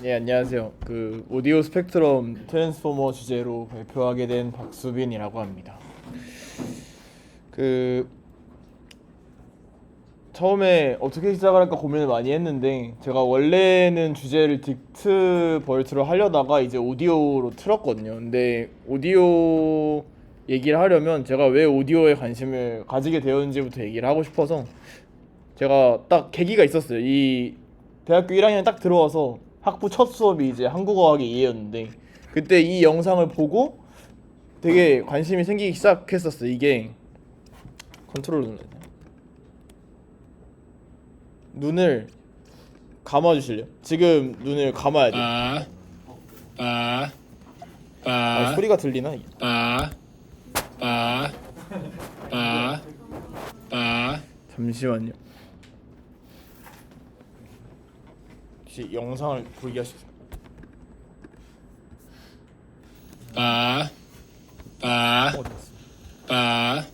네, 안녕하세요. 오디오 스펙트럼 트랜스포머 주제로 발표하게 된 박수빈이라고 합니다. 그 처음에 어떻게 시작을 할까 고민을 많이 했는데 제가 원래는 주제를 딕트 벌트로 하려다가 이제 오디오로 틀었거든요. 근데 오디오 얘기를 하려면 제가 왜 오디오에 관심을 가지게 되었는지부터 얘기를 하고 싶어서 제가 딱 계기가 있었어요. 이 대학교 1학년 딱 들어와서 학부 첫 수업이 이제 한국어학의 2였는데 그때 이 영상을 보고 되게 관심이 생기기 시작했었어요. 이게 컨트롤 눌러야 돼. 눈을 감아 주실래요? 지금 눈을 감아야 돼요. 빠, 소리가 들리나? 이게? 빠, 빠, 빠, 빠, 잠시만요. 혹시 영상을 보이게 하시겠어요? 빠, 빠, 됐어. 빠,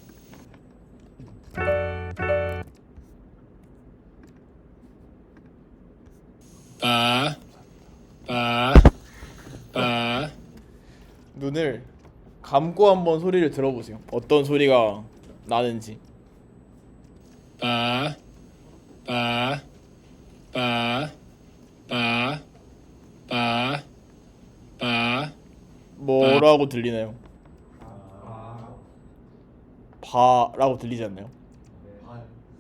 빠, 빠, 빠, 눈을 감고 한번 소리를 들어보세요. 어떤 소리가 나는지. 빠, 빠, 빠, 빠, 빠, 빠, 뭐라고 들리나요? 바라고 들리지 않나요?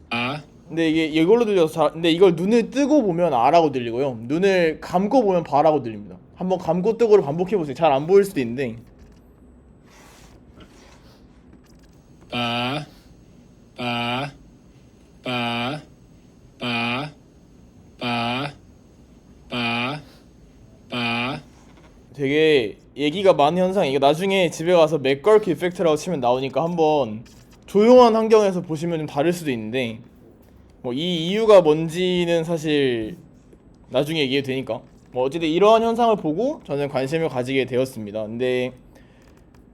빠, 근데 이게 이걸로 들려서 근데 이걸 눈을 뜨고 보면 아라고 들리고요. 눈을 감고 보면 바라고 들립니다. 한번 감고 뜨고를 반복해 보세요. 잘 안 보일 수도 있는데. 빠, 빠, 빠, 빠, 빠, 빠, 빠, 되게 얘기가 많은 현상이 이거 나중에 집에 가서 맥걸키 이펙트라고 치면 나오니까 한번 조용한 환경에서 보시면 좀 다를 수도 있는데 뭐 이 이유가 뭔지는 사실 나중에 얘기해도 되니까 뭐 어쨌든 이러한 현상을 보고 저는 관심을 가지게 되었습니다. 근데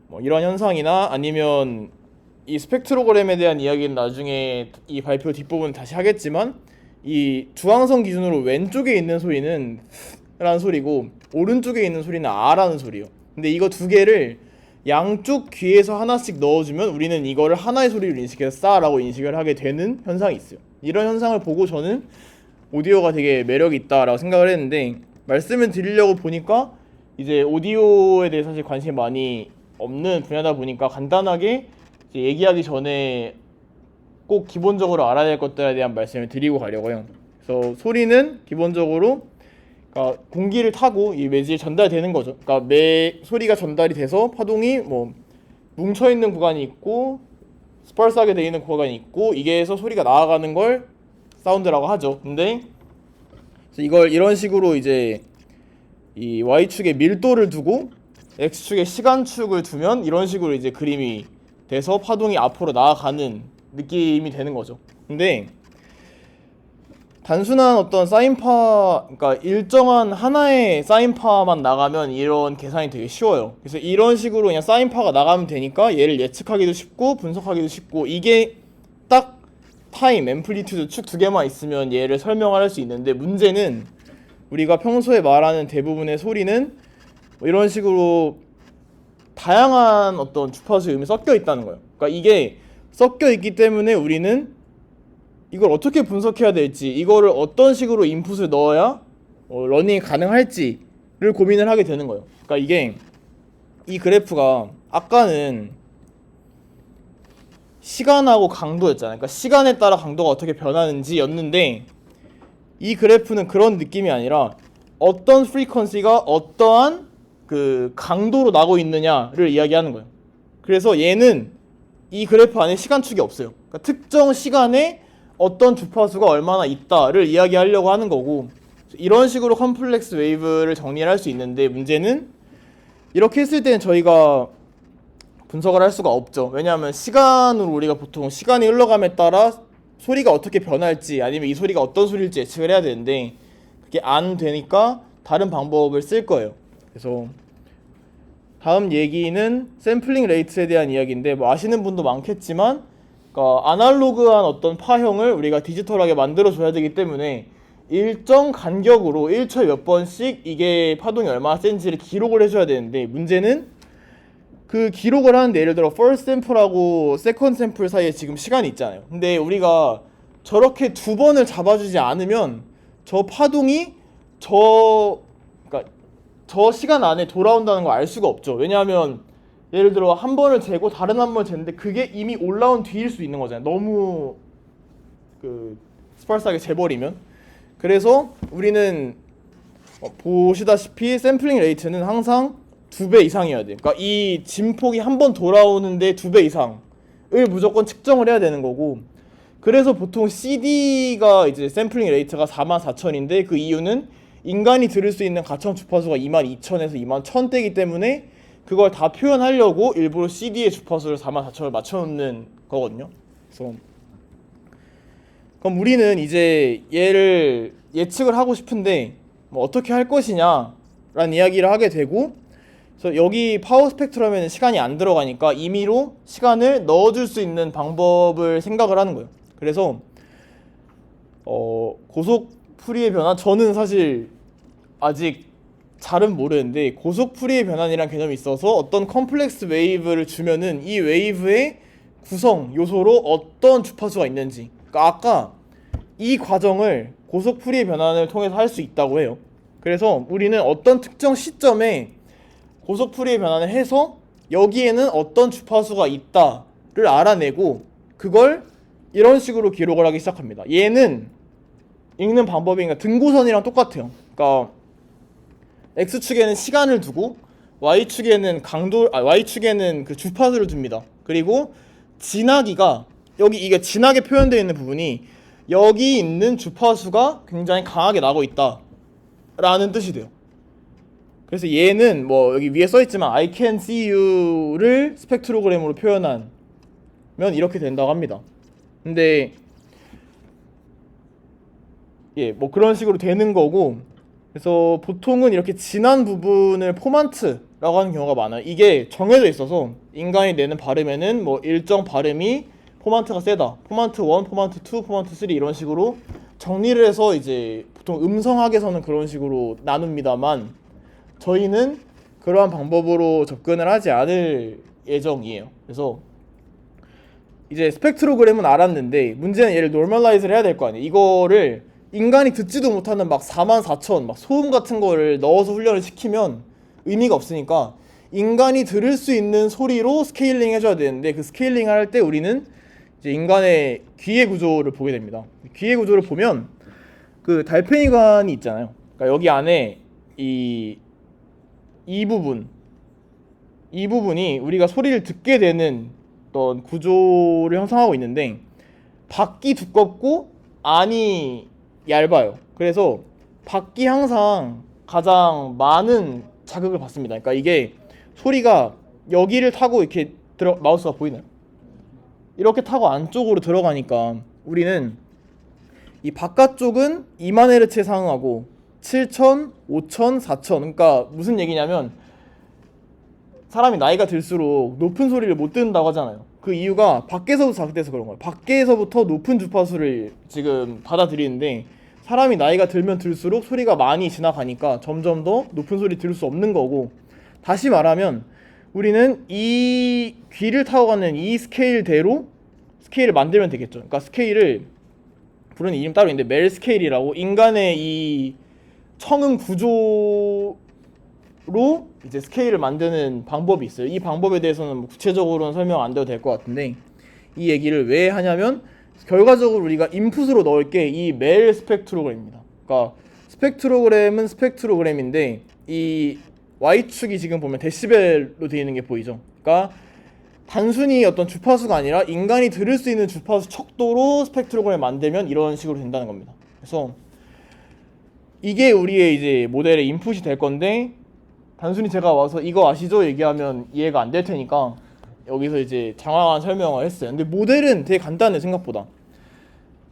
뭐 이러한 현상이나 아니면 이 스펙트로그램에 대한 이야기는 나중에 이 발표 뒷부분 다시 하겠지만 이 주황선 기준으로 왼쪽에 있는 소리는 라는 소리고 오른쪽에 있는 소리는 아라는 소리예요. 근데 이거 두 개를 양쪽 귀에서 하나씩 넣어주면 우리는 이거를 하나의 소리로 인식해서 싸라고 인식을 하게 되는 현상이 있어요. 이런 현상을 보고 저는 오디오가 되게 매력이 있다라고 생각을 했는데 말씀을 드리려고 보니까 이제 오디오에 대해 사실 관심이 많이 없는 분야다 보니까 간단하게 이제 얘기하기 전에 꼭 기본적으로 알아야 될 것들에 대한 말씀을 드리고 가려고요. 그래서 소리는 기본적으로 그러니까 공기를 타고 이 매질에 전달되는 거죠. 그러니까 소리가 전달이 돼서 파동이 뭐 뭉쳐 있는 구간이 있고 스펄스하게 되어 있는 구간이 있고 이게 해서 소리가 나아가는 걸 사운드라고 하죠. 근데 이걸 이런 식으로 이제 이 y축에 밀도를 두고 x축에 시간축을 두면 이런 식으로 이제 그림이 돼서 파동이 앞으로 나아가는 느낌이 되는 거죠. 근데 단순한 어떤 사인파, 그러니까 일정한 하나의 사인파만 나가면 이런 계산이 되게 쉬워요. 그래서 이런 식으로 그냥 사인파가 나가면 되니까 얘를 예측하기도 쉽고 분석하기도 쉽고 이게 딱 타임, 앰플리튜드 축 두 개만 있으면 얘를 설명할 수 있는데 문제는 우리가 평소에 말하는 대부분의 소리는 뭐 이런 식으로 다양한 어떤 주파수의 음이 섞여 있다는 거예요. 그러니까 이게 섞여 있기 때문에 우리는 이걸 어떻게 분석해야 될지, 이거를 어떤 식으로 인풋을 넣어야 러닝이 가능할지를 고민을 하게 되는 거예요. 그러니까 이게 이 그래프가 아까는 시간하고 강도였잖아요. 그러니까 시간에 따라 강도가 어떻게 변하는지였는데 이 그래프는 그런 느낌이 아니라 어떤 프리퀀시가 어떠한 그 강도로 나고 있느냐를 이야기하는 거예요. 그래서 얘는 이 그래프 안에 시간축이 없어요. 그러니까 특정 시간에 어떤 주파수가 얼마나 있다를 이야기하려고 하는 거고 이런 식으로 컴플렉스 웨이브를 정리를 할 수 있는데 문제는 이렇게 했을 때는 저희가 분석을 할 수가 없죠. 왜냐하면 시간으로 우리가 보통 시간이 흘러감에 따라 소리가 어떻게 변할지 아니면 이 소리가 어떤 소리일지 예측을 해야 되는데 그게 안 되니까 다른 방법을 쓸 거예요. 그래서 다음 얘기는 샘플링 레이트에 대한 이야기인데 뭐 아시는 분도 많겠지만 그러니까 아날로그한 어떤 파형을 우리가 디지털하게 만들어줘야 되기 때문에 일정 간격으로 1초에 몇 번씩 이게 파동이 얼마나 센지를 기록을 해줘야 되는데, 문제는 그 기록을 하는데 예를 들어 first sample하고 second sample 사이에 지금 시간이 있잖아요. 근데 우리가 저렇게 두 번을 잡아주지 않으면 저 파동이 그러니까 저 시간 안에 돌아온다는 걸 알 수가 없죠. 왜냐하면 예를 들어 한 번을 재고 다른 한 번을 쟀는데 그게 이미 올라온 뒤일 수 있는 거잖아요. 너무 스파르스하게 재버리면. 그래서 우리는 보시다시피 샘플링 레이트는 항상 2배 이상이어야 돼요. 그러니까 이 진폭이 한 번 돌아오는데 2배 이상을 무조건 측정을 해야 되는 거고, 그래서 보통 CD가 이제 샘플링 레이트가 44,000인데 그 이유는 인간이 들을 수 있는 가청 주파수가 22,000에서 21,000대이기 때문에 그걸 다 표현하려고 일부러 CD의 주파수를 44,000을 맞춰놓는 거거든요. 그래서 그럼 우리는 이제 얘를 예측을 하고 싶은데 뭐 어떻게 할 것이냐 라는 이야기를 하게 되고, 그래서 여기 파워 스펙트럼에는 시간이 안 들어가니까 임의로 시간을 넣어줄 수 있는 방법을 생각을 하는 거예요. 그래서 고속 풀이의 변환, 저는 사실 아직 잘은 모르는데 고속 풀이의 변환이란 개념이 있어서 어떤 컴플렉스 웨이브를 주면은 이 웨이브의 구성 요소로 어떤 주파수가 있는지, 그러니까 아까 이 과정을 고속 풀이의 변환을 통해서 할 수 있다고 해요. 그래서 우리는 어떤 특정 시점에 고속 풀이의 변환을 해서 여기에는 어떤 주파수가 있다를 알아내고 그걸 이런 식으로 기록을 하기 시작합니다. 얘는 읽는 방법이 그러니까 등고선이랑 똑같아요. 그러니까 X축에는 시간을 두고 Y축에는 Y축에는 그 주파수를 둡니다. 그리고 진하기가 여기 이게 진하게 표현되어 있는 부분이 여기 있는 주파수가 굉장히 강하게 나고 있다 라는 뜻이 돼요. 그래서 얘는 뭐 여기 위에 써있지만 I can see you를 스펙트로그램으로 표현하면 이렇게 된다고 합니다. 근데 뭐 그런 식으로 되는 거고, 그래서 보통은 이렇게 진한 부분을 포만트라고 하는 경우가 많아요. 이게 정해져 있어서 인간이 내는 발음에는 뭐 일정 발음이 포만트가 세다, 포만트 1, 포만트 2, 포만트 3 이런 식으로 정리를 해서 이제 보통 음성학에서는 그런 식으로 나눕니다만 저희는 그러한 방법으로 접근을 하지 않을 예정이에요. 그래서 이제 스펙트로그램은 알았는데 문제는 얘를 노멀라이즈를 해야 될 거 아니에요. 이거를 인간이 듣지도 못하는 막 44,000 막 소음 같은 거를 넣어서 훈련을 시키면 의미가 없으니까 인간이 들을 수 있는 소리로 스케일링 해줘야 되는데, 그 스케일링 할 때 우리는 이제 인간의 귀의 구조를 보게 됩니다. 귀의 구조를 보면 그 달팽이관이 있잖아요. 그러니까 여기 안에 이 부분이 우리가 소리를 듣게 되는 어떤 구조를 형성하고 있는데 밖이 두껍고 안이 얇아요. 그래서 밖이 항상 가장 많은 자극을 받습니다. 그러니까 이게 소리가 여기를 타고 이렇게 마우스가 보이나요? 이렇게 타고 안쪽으로 들어가니까 우리는 이 바깥쪽은 20,000Hz에 상응하고 7,000, 5,000, 4,000. 그러니까 무슨 얘기냐면 사람이 나이가 들수록 높은 소리를 못 듣는다고 하잖아요. 그 이유가 밖에서부터 자극돼서 그런 거예요. 밖에서부터 높은 주파수를 지금 받아들이는데 사람이 나이가 들면 들수록 소리가 많이 지나가니까 점점 더 높은 소리 들을 수 없는 거고, 다시 말하면 우리는 이 귀를 타고 가는 이 스케일대로 스케일을 만들면 되겠죠. 그러니까 스케일을 부르는 이름 따로 있는데 멜 스케일이라고 인간의 이 청음 구조로 이제 스케일을 만드는 방법이 있어요. 이 방법에 대해서는 뭐 구체적으로는 설명 안 드려도 될 것 같은데, 이 얘기를 왜 하냐면 결과적으로 우리가 인풋으로 넣을 게 이 멜 스펙트로그램입니다. 그러니까 스펙트로그램은 스펙트로그램인데 이 Y축이 지금 보면 데시벨로 되어 있는 게 보이죠. 그러니까 단순히 어떤 주파수가 아니라 인간이 들을 수 있는 주파수 척도로 스펙트로그램을 만들면 이런 식으로 된다는 겁니다. 그래서 이게 우리의 이제 모델의 인풋이 될 건데, 단순히 제가 와서 이거 아시죠? 얘기하면 이해가 안 될 테니까 여기서 이제 장황한 설명을 했어요. 근데 모델은 되게 간단해 생각보다.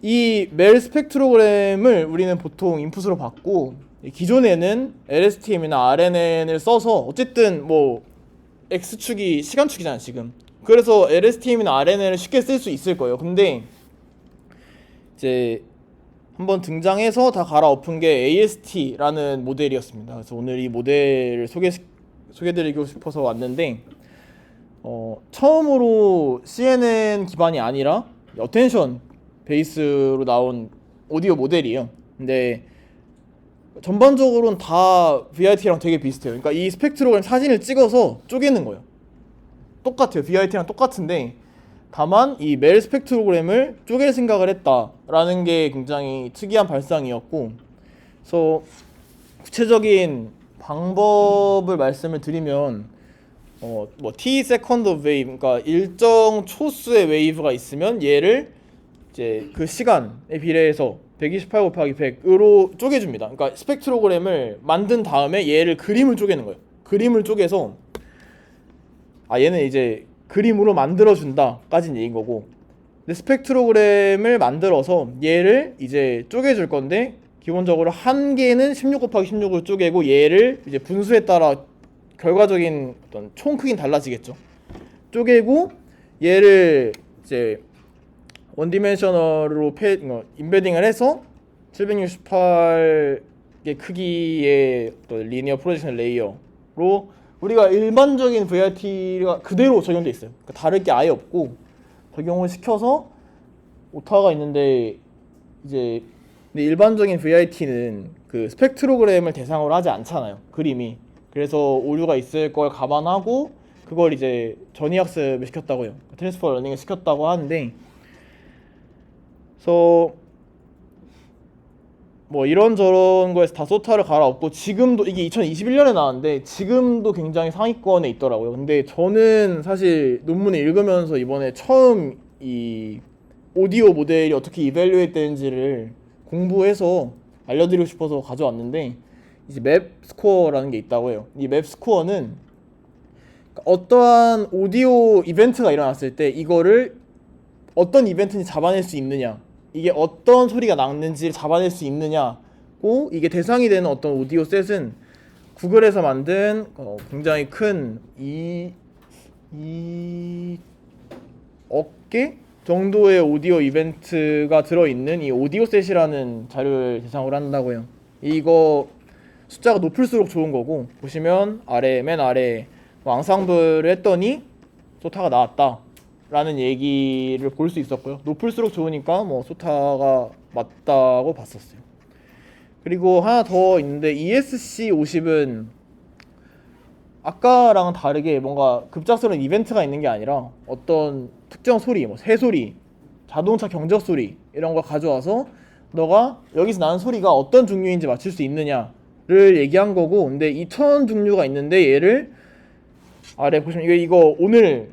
이 멜 스펙트로그램을 우리는 보통 인풋으로 받고 기존에는 LSTM이나 RNN을 써서 어쨌든 뭐 X축이 시간축이잖아 지금. 그래서 LSTM이나 RNN을 쉽게 쓸 수 있을 거예요. 근데 이제 한번 등장해서 다 갈아엎은 게 AST라는 모델이었습니다. 그래서 오늘 이 모델을 소개드리고 싶어서 왔는데 처음으로 CNN 기반이 아니라 어텐션 베이스로 나온 오디오 모델이에요. 근데 전반적으로는 다 VIT랑 되게 비슷해요. 그러니까 이 스펙트로그램 사진을 찍어서 쪼개는 거예요. 똑같아요. VIT랑 똑같은데 다만 이 멜 스펙트로그램을 쪼갤 생각을 했다라는 게 굉장히 특이한 발상이었고, 그래서 구체적인 방법을 말씀을 드리면 뭐 t 세컨드 오브 웨이브, 그러니까 일정 초수의 웨이브가 있으면 얘를 이제 그 시간에 비례해서 128 곱하기 100으로 쪼개줍니다. 그러니까 스펙트로그램을 만든 다음에 얘를 그림을 쪼개는 거예요. 그림을 쪼개서 얘는 이제 그림으로 만들어준다 까진 얘기인 거고, 근데 스펙트로그램을 만들어서 얘를 이제 쪼개줄 건데 기본적으로 한 개는 16 곱하기 16으로 쪼개고 얘를 이제 분수에 따라 결과적인 어떤 총 크기는 달라지겠죠. 쪼개고 얘를 이제 원디멘셔널로 인베딩을 해서 768개 크기의 리니어 프로젝션 레이어로 우리가 일반적인 VRT가 그대로 적용돼 있어요. 그러니까 다를 게 아예 없고 적용을 시켜서 오타가 있는데 이제 근데 일반적인 VRT는 그 스펙트로그램을 대상으로 하지 않잖아요. 그림이. 그래서 오류가 있을 걸 감안하고 그걸 이제 전이학습을 시켰다고 해요. 트랜스퍼 러닝을 시켰다고 하는데, 그래서 뭐 이런저런 거에서 다 소타를 갈아엎고 지금도 이게 2021년에 나왔는데 지금도 굉장히 상위권에 있더라고요. 근데 저는 사실 논문을 읽으면서 이번에 처음 이 오디오 모델이 어떻게 이밸류에이트 되는지를 공부해서 알려드리고 싶어서 가져왔는데, 이제 맵 스코어라는 게 있다고 해요. 이 맵 스코어는 어떠한 오디오 이벤트가 일어났을 때 이거를 어떤 이벤트인지 잡아낼 수 있느냐, 이게 어떤 소리가 났는지를 잡아낼 수 있느냐고, 이게 대상이 되는 어떤 오디오 셋은 구글에서 만든 굉장히 큰 2억 개 정도의 오디오 이벤트가 들어있는 이 오디오 셋이라는 자료를 대상으로 한다고 해요. 이거 숫자가 높을수록 좋은 거고, 보시면 맨 아래 앙상블을 했더니 소타가 나왔다 라는 얘기를 볼 수 있었고요. 높을수록 좋으니까 뭐 소타가 맞다고 봤었어요. 그리고 하나 더 있는데 ESC50은 아까랑은 다르게 뭔가 급작스러운 이벤트가 있는 게 아니라 어떤 특정 소리, 뭐 새소리, 자동차 경적 소리 이런 걸 가져와서 너가 여기서 나는 소리가 어떤 종류인지 맞출 수 있느냐를 얘기한 거고, 근데 2000 종류가 있는데 얘를 아래 보시면 이거 오늘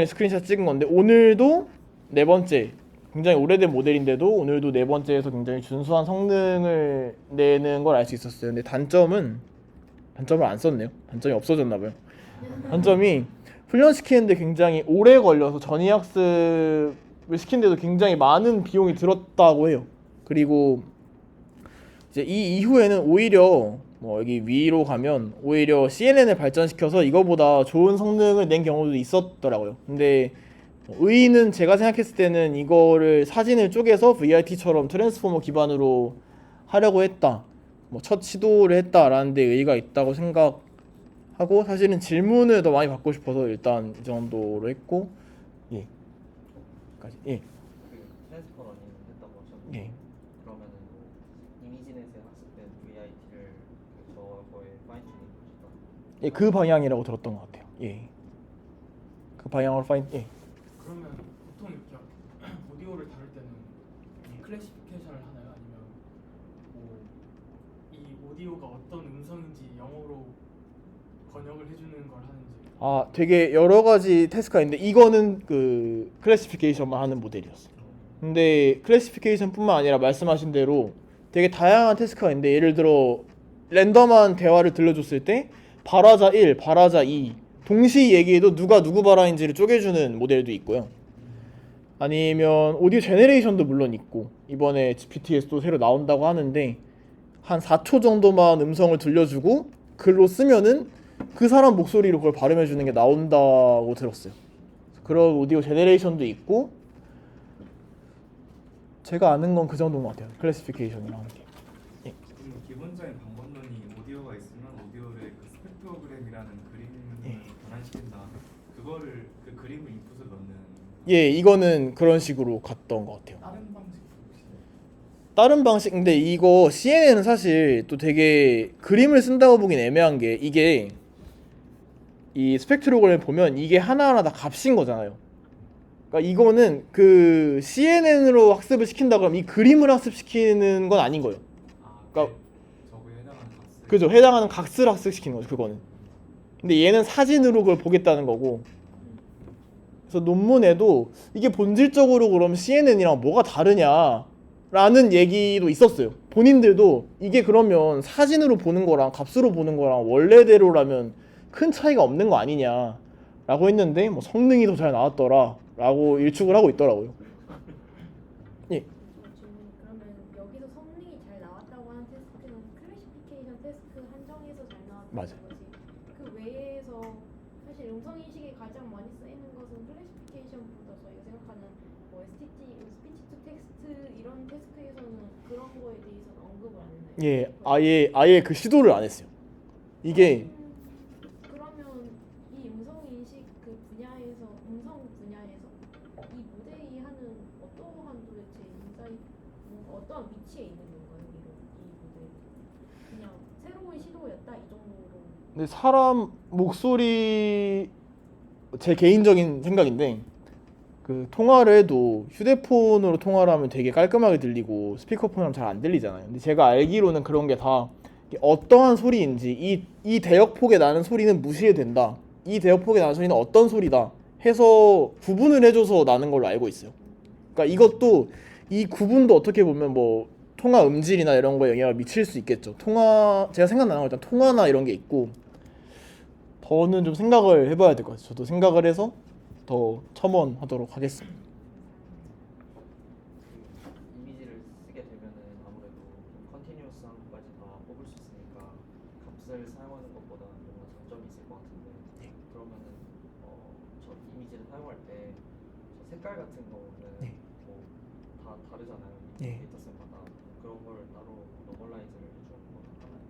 스크린샷 찍은 건데, 오늘도 네 번째, 굉장히 오래된 모델인데도 오늘도 네 번째에서 굉장히 준수한 성능을 내는 걸 알 수 있었어요. 근데 단점을 안 썼네요. 단점이 없어졌나 봐요. 단점이 훈련시키는데 굉장히 오래 걸려서 전이학습을 시키는데도 굉장히 많은 비용이 들었다고 해요. 그리고 이제 이 이후에는 오히려 뭐 여기 위로 가면 오히려 CNN을 발전시켜서 이거보다 좋은 성능을 낸 경우도 있었더라고요. 근데 의의는 제가 생각했을 때는 이거를 사진을 쪼개서 VRT처럼 트랜스포머 기반으로 하려고 했다, 뭐 첫 시도를 했다라는 데 의의가 있다고 생각하고, 사실은 질문을 더 많이 받고 싶어서 일단 이 정도로 했고, 예. 예. 트랜스퍼 러닝 했다고 하셨는데, 예. 그러면은 뭐 이미지넷에 학습된 VIT를 저거에 파인튜닝 해주다. 예, 그 방향이라고 들었던 것 같아요. 예. 그 방향으로 예. 그러면 보통 이렇게 오디오를 다룰 때는 클래시피케이션을 하나요? 아니면 뭐 이 오디오가 어떤 음성인지 영어로 번역을 해주는 걸 하는지? 되게 여러 가지 태스크가 있는데 이거는 그 클래시피케이션만 하는 모델이었어요. 근데 클래시피케이션뿐만 아니라 말씀하신 대로 되게 다양한 태스크가 있는데, 예를 들어 랜덤한 대화를 들려줬을 때 발화자 1, 발화자 2 동시 얘기해도 누가 누구 발화인지를 쪼개주는 모델도 있고요. 아니면 오디오 제네레이션도 물론 있고, 이번에 GPT에서도 새로 나온다고 하는데 한 4초 정도만 음성을 들려주고 글로 쓰면은 그 사람 목소리로 그걸 발음해주는 게 나온다고 들었어요. 그런 오디오 제네레이션도 있고, 제가 아는 건 그 정도인 것 같아요. 클래시피케이션이랑 게. 그럼 기본적인 방법론이 오디오가 있으면 오디오를 그 스펙트로그램이라는 그림으로 예. 변환시킨다. 그거를 그 그림을 인풋을 넣는 예, 이거는 그런 식으로 갔던 것 같아요. 다른 방식 혹시 다른 방식, 근데 이거 CNN은 사실 또 되게 그림을 쓴다고 보긴 애매한 게, 이게 이 스펙트로그램을 보면 이게 하나하나 다 값인 거잖아요. 그러니까 이거는 그 CNN으로 학습을 시킨다 그러면 이 그림을 학습시키는 건 아닌 거예요. 그러니까 저거에 해당하는 값을 그죠, 해당하는 값을 학습시키는 거죠, 그거는. 근데 얘는 사진으로 그걸 보겠다는 거고. 그래서 논문에도 이게 본질적으로 그럼 CNN이랑 뭐가 다르냐라는 얘기도 있었어요. 본인들도 이게 그러면 사진으로 보는 거랑 값으로 보는 거랑 원래대로라면 큰 차이가 없는 거 아니냐라고 했는데 뭐 성능이 더 잘 나왔더라라고 일축을 하고 있더라고요. 예. 그러면 여기서 성능이 잘 나왔다고 하는 테스트는 클래시피케이션 테스트 한정에서 잘 나왔다는 맞아요. 거지. 그 외에서 사실 음성 인식에 가장 많이 쓰이는 것은 클래시피케이션보다 저희가 생각하는 뭐 STT, 스피치 투 텍스트 이런 테스트에서는 그런 거에 대해서는 언급을 안 했나요? 예, 아예 그 시도를 안 했어요. 이게 그러면 이 음성 인식 그 분야에서 음성 분야에서 이 모델이 하는 어떠한 도대체 인사이트 어떠한 위치에 있는 건가요? 이 모델 그냥 새로운 시도였다 이 정도로. 근데 사람 목소리, 제 개인적인 생각인데 그 통화를 해도 휴대폰으로 통화를 하면 되게 깔끔하게 들리고 스피커폰으로 하면 잘 안 들리잖아요. 근데 제가 알기로는 그런 게 다 어떠한 소리인지 이 대역폭에 나는 소리는 무시해도 된다, 이 대역폭에 나는 소리는 어떤 소리다 해서 구분을 해줘서 나는 걸로 알고 있어요. 그러니까 이것도 이 구분도 어떻게 보면 뭐 통화 음질이나 이런 거에 영향을 미칠 수 있겠죠. 제가 생각나는 건 일단 통화나 이런 게 있고, 더는 좀 생각을 해봐야 될 것 같아요. 저도 생각을 해서 더 첨언하도록 하겠습니다. 이미지를 쓰게 되면은 아무래도 좀 컨티뉴어스한 것까지 다 뽑을 수 있으니까 값을 사용하는 것보다는 뭔가 장점이 있을 것 같은데 그러면은 저 이미지를 사용할 때 저 색깔 같은 거는 네. 뭐 다 다르잖아요. 네. 데이터 셋마다 그런 걸 따로 노멀라이즈를 해주는 건 하나요?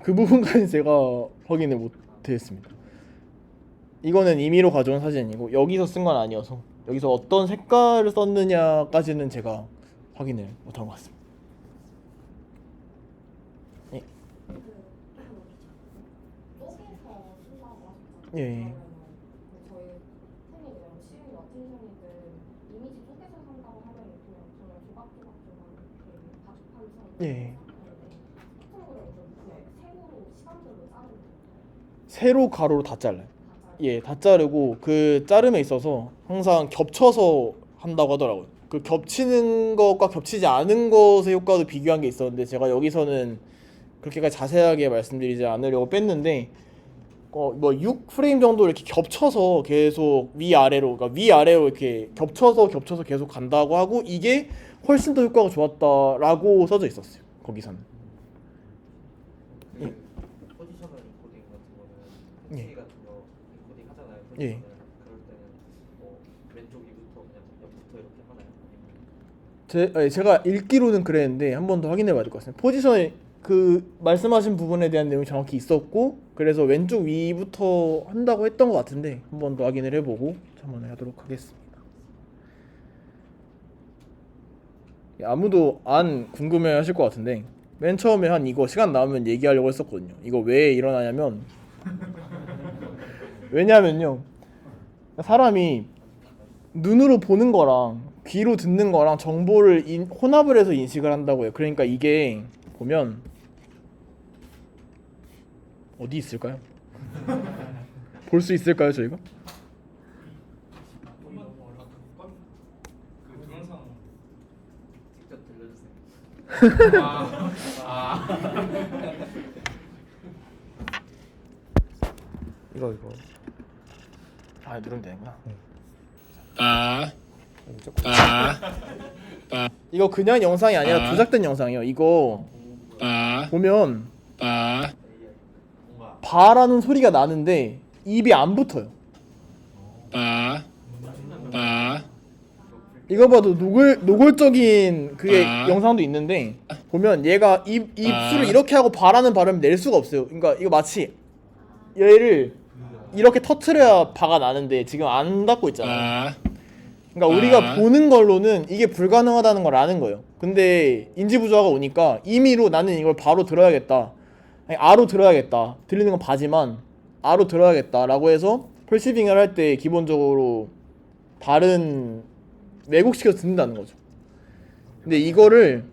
그 부분까지 제가 확인을 못했습니다. 이거는 임의로 가져온 사진이고 여기서 쓴 건 아니어서 여기서 어떤 색깔을 썼느냐까지는 제가 확인을 못한 것 같습니다. 예. 쪼개서 쓴다고 하셨잖아요. 예. 저희 템이랑 시윤이 같은 템이들 이미지 쪼개서 산다고 하면 그냥 정말 조각조각 이렇게 바둑판을 사는 예. 스펙트로그램을 좀 세로로 시간별로 자르는 세로 가로로 다 잘라요. 예, 다 자르고 그 자름에 있어서 항상 겹쳐서 한다고 하더라고요. 그 겹치는 것과 겹치지 않은 것의 효과도 비교한 게 있었는데 제가 여기서는 그렇게까지 자세하게 말씀드리지 않으려고 뺐는데 뭐 6프레임 정도 이렇게 겹쳐서 계속 위아래로, 그러니까 위아래로 이렇게 겹쳐서 계속 간다고 하고 이게 훨씬 더 효과가 좋았다라고 써져 있었어요. 거기서는. 그 포지셔널 인코딩 같은 거는 예. 펜치 같은 거 인코딩 하잖아요. 예. 포지셔널. 그럴 때는 뭐 왼쪽 위부터 그냥 옆부터 이렇게 하나요? 아니면 제가 읽기로는 그랬는데 한 번 더 확인해 봐야 될 것 같습니다. 포지션에 그 말씀하신 부분에 대한 내용이 정확히 있었고 그래서 왼쪽 위부터 한다고 했던 것 같은데 한 번 더 확인을 해보고 첨언을 하도록 하겠습니다. 아무도 안 궁금해하실 것 같은데 맨 처음에 한 이거 시간 나오면 얘기하려고 했었거든요. 이거 왜 일어나냐면 왜냐면요, 사람이 눈으로 보는 거랑 귀로 듣는 거랑 정보를 혼합을 해서 인식을 한다고요. 그러니까 이게 보면 어디 있을까요? 볼 수 있을까요, 저희가? 그 동영상 직접 들려주세요. 이거 누르면 되는구나. 빠, 빠, 이거 그냥 영상이 아니라 아. 조작된 영상이에요. 이거 빠, 보면 빠, 바라는 소리가 나는데 입이 안 붙어요. 빠, 빠, 이거 봐도 노골적인 그게 아. 영상도 있는데 보면 얘가 입술을 이렇게 하고 바라는 발음을 낼 수가 없어요. 그러니까 이거 마치 얘를 이렇게 터트려야 바가 나는데 지금 안 닿고 있잖아요. 빠, 그러니까 우리가 보는 걸로는 이게 불가능하다는 걸 아는 거예요. 근데 인지부조화가 오니까 임의로 나는 이걸 바로 들어야겠다. 아니, 아로 들어야겠다. 들리는 건 바지만 아로 들어야겠다라고 해서 펄시빙을 할 때 기본적으로 다른 왜곡시켜서 듣는다는 거죠. 근데 이거를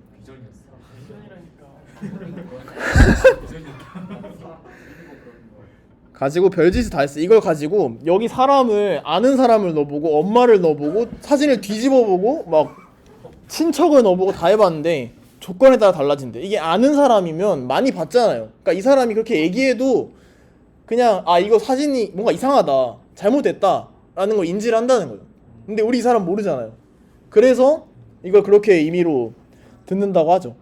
가지고 별짓을 다 했어. 이걸 가지고 여기 사람을 아는 사람을 넣어보고 엄마를 넣어보고 사진을 뒤집어보고 막 친척을 넣어보고 다 해봤는데 조건에 따라 달라진대. 이게 아는 사람이면 많이 봤잖아요. 그러니까 이 사람이 그렇게 얘기해도 그냥 아 이거 사진이 뭔가 이상하다 잘못됐다 라는 걸 인지를 한다는 거예요. 근데 우리 이 사람 모르잖아요. 그래서 이걸 그렇게 임의로 듣는다고 하죠.